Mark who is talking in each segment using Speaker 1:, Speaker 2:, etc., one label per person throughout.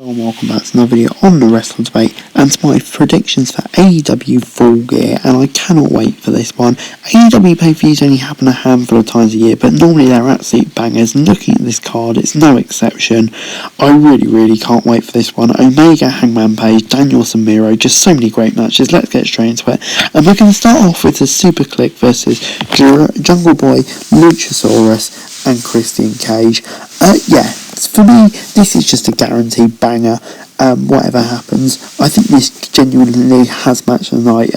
Speaker 1: and welcome back to another video on the Wrestling Debate and to my predictions for AEW Full Gear, and I cannot wait for this one. AEW pay-per-views only happen a handful of times a year, but normally they're absolute bangers, and looking at this card it's no exception. I really can't wait for this one. Omega, Hangman Page, Danielson, Nero, just so many great matches. Let's get straight into it, and we're going to start off with the Super Click versus Jungle Boy, Luchasaurus and Christian Cage. For me, this is just a guaranteed banger. Whatever happens, I think this genuinely has match of the night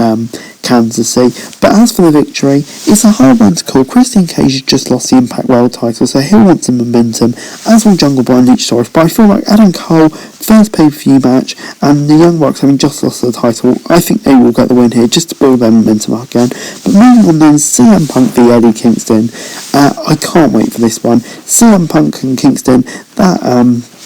Speaker 1: candidacy. But as for the victory, it's a hard one to call. Christian Cage has just lost the Impact World title, so he'll want some momentum, as will Jungle Boy and Luchasaurus. But I feel like Adam Cole, first pay-per-view match, and the Young Bucks having just lost the title, I think they will get the win here, just to build their momentum up again. But moving on then, CM Punk v Eddie Kingston. I can't wait for this one. CM Punk and Kingston, that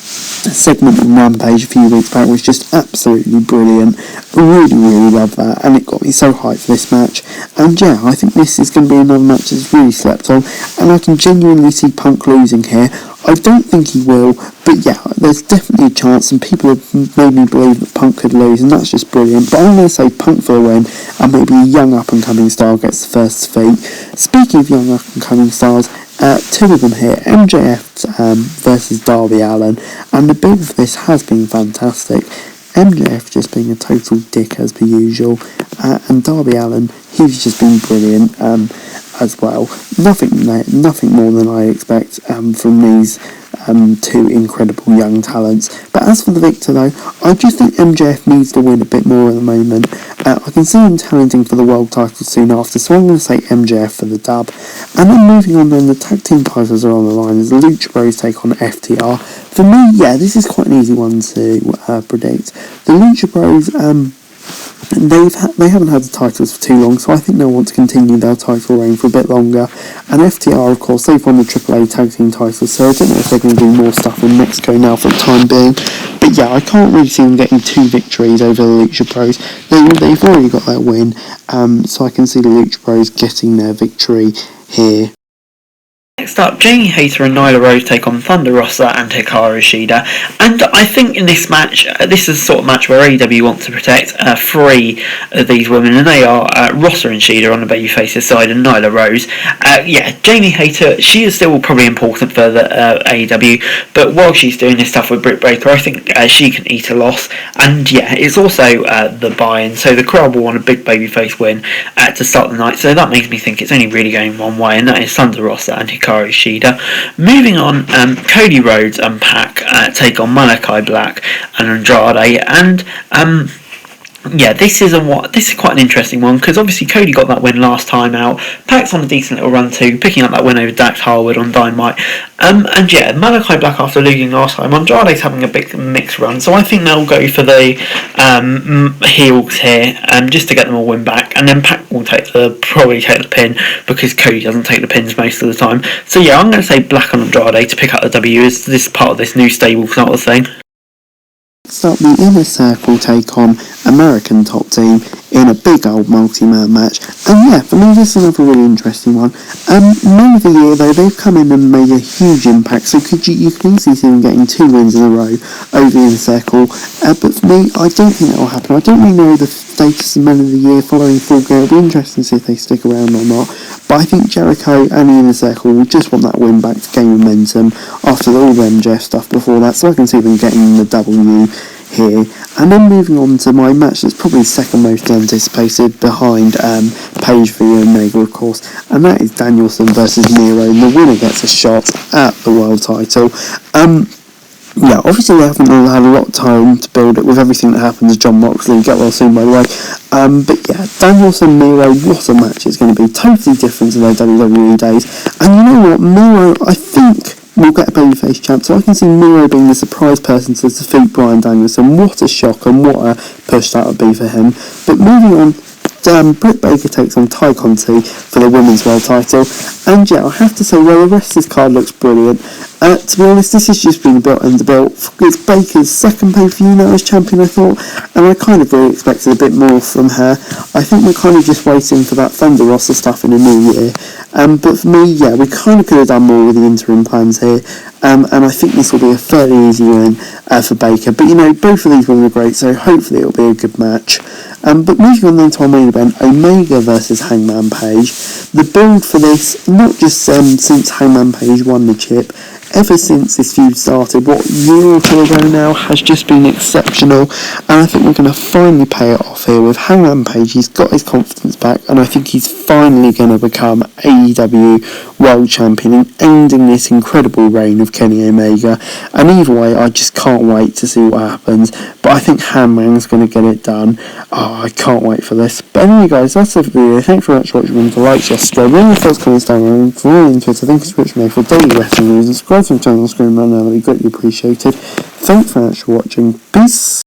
Speaker 1: segment on Rampage a few weeks back was just absolutely brilliant. I really love that, and it got me so hyped for this match. And yeah, I think this is going to be another match that's really slept on, and I can genuinely see Punk losing here. I don't think he will, but yeah, there's definitely a chance, and people have made me believe that Punk could lose, and that's just brilliant. But I'm going to say Punk for the win, and maybe a young up-and-coming star gets the first defeat. Speaking of young up-and-coming stars, two of them here, MJF versus Darby Allin, and the build for this has been fantastic. MJF just being a total dick as per usual, and Darby Allin, he's just been brilliant as well. Nothing more than I expect from these two incredible young talents. But as for the victor though, I just think MJF needs to win a bit more at the moment. I can see him challenging for the world title soon after, so I'm going to say MJF for the dub. And then moving on then, the tag team titles are on the line as Lucha Bros take on FTR. For me, yeah, this is quite an easy one to predict. The Lucha Bros, they haven't had the titles for too long, so I think they'll want to continue their title reign for a bit longer. And FTR, of course, they've won the AAA tag team titles, so I don't know if they're going to do more stuff in Mexico now for the time being. But yeah, I can't really see them getting two victories over the Lucha Bros. They've already got that win, so I can see the Lucha Bros getting their victory here.
Speaker 2: Next up, Jamie Hayter and Nila Rose take on Thunder Rossa and Takara Shida, and I think in this match, this is the sort of match where AEW wants to protect three of these women, and they are Rossa and Shida on the babyface's side, and Nila Rose. Jamie Hayter, she is still probably important for the AEW, but while she's doing this stuff with Britt Baker, I think she can eat a loss. And yeah, it's also the buy-in, so the crowd will want a big babyface win to start the night, so that makes me think it's only really going one way, and that is Thunder Rossa and Hikaru Shida. Moving on, Cody Rhodes and Pac take on Malachi Black and Andrade, and this is quite an interesting one, because obviously Cody got that win last time out. Pac's on a decent little run too, picking up that win over Dax Harwood on Dynamite. Malachi Black after losing last time, Andrade's having a big mixed run, so I think they'll go for the heels here, just to get them all win back, and then Pac will probably take the pin, because Cody doesn't take the pins most of the time. So yeah, I'm going to say Black and Andrade to pick up the W, as this part of this new stable sort of thing.
Speaker 1: So the Inner Circle take on American Top Team in a big old multi-man match, and yeah, for me this is another really interesting one. Over the year though, they've come in and made a huge impact, so you can easily see them getting 2 wins in a row over the Inner Circle, but for me, I don't think that will happen. I don't really know the status of Men of the Year following Full Gear. It'll be interesting to see if they stick around or not, but I think Jericho and the Inner Circle will just want that win back to gain momentum after all the MJF stuff before that, so I can see them getting the W here. And then moving on to my match that's probably second most anticipated behind Page v Omega, of course, and that is Danielson versus Nero, and the winner gets a shot at the world title. Obviously they haven't all had a lot of time to build it with everything that happened to John Moxley. Get well soon, by the way. But yeah, Danielson, Nero, what a match it's going to be. Totally different to their WWE days. And you know what, Nero, I think, will get a babyface champ, so I can see Nero being the surprise person to defeat Bryan Danielson. What a shock, and what a push that would be for him. But moving on, Britt Baker takes on Ty Conti for the Women's World title, and yeah, I have to say, well, the rest of this card looks brilliant. To be honest, this has just been a belt under belt. It's Baker's second pay-per-view now as champion, I thought, and I kind of really expected a bit more from her. I think we're kind of just waiting for that Thunder Rossa stuff in the new year. But for me, yeah, we kind of could have done more with the interim plans here. And I think this will be a fairly easy win for Baker. But, both of these women are great, so hopefully it'll be a good match. But moving on then to our main event, Omega versus Hangman Page. The build for this, not just since Hangman Page won the chip, ever since this feud started, what, a year or two ago now, has just been exceptional, and I think we're going to finally pay it off here with Hangman Page. He's got his confidence back, and I think he's finally going to become AEW World Champion and ending this incredible reign of Kenny Omega. And either way, I just can't wait to see what happens, but I think Hangman's going to get it done. Oh, I can't wait for this. But anyway, guys, that's it for the video. Thanks very much for watching. Remember to like, share, subscribe, leave your thoughts, comments down below. For all on Twitter, thank you so much for for daily wrestling news. Subscribe to the channel on screen right now, that'd be greatly appreciated. Thanks very much for watching. Peace.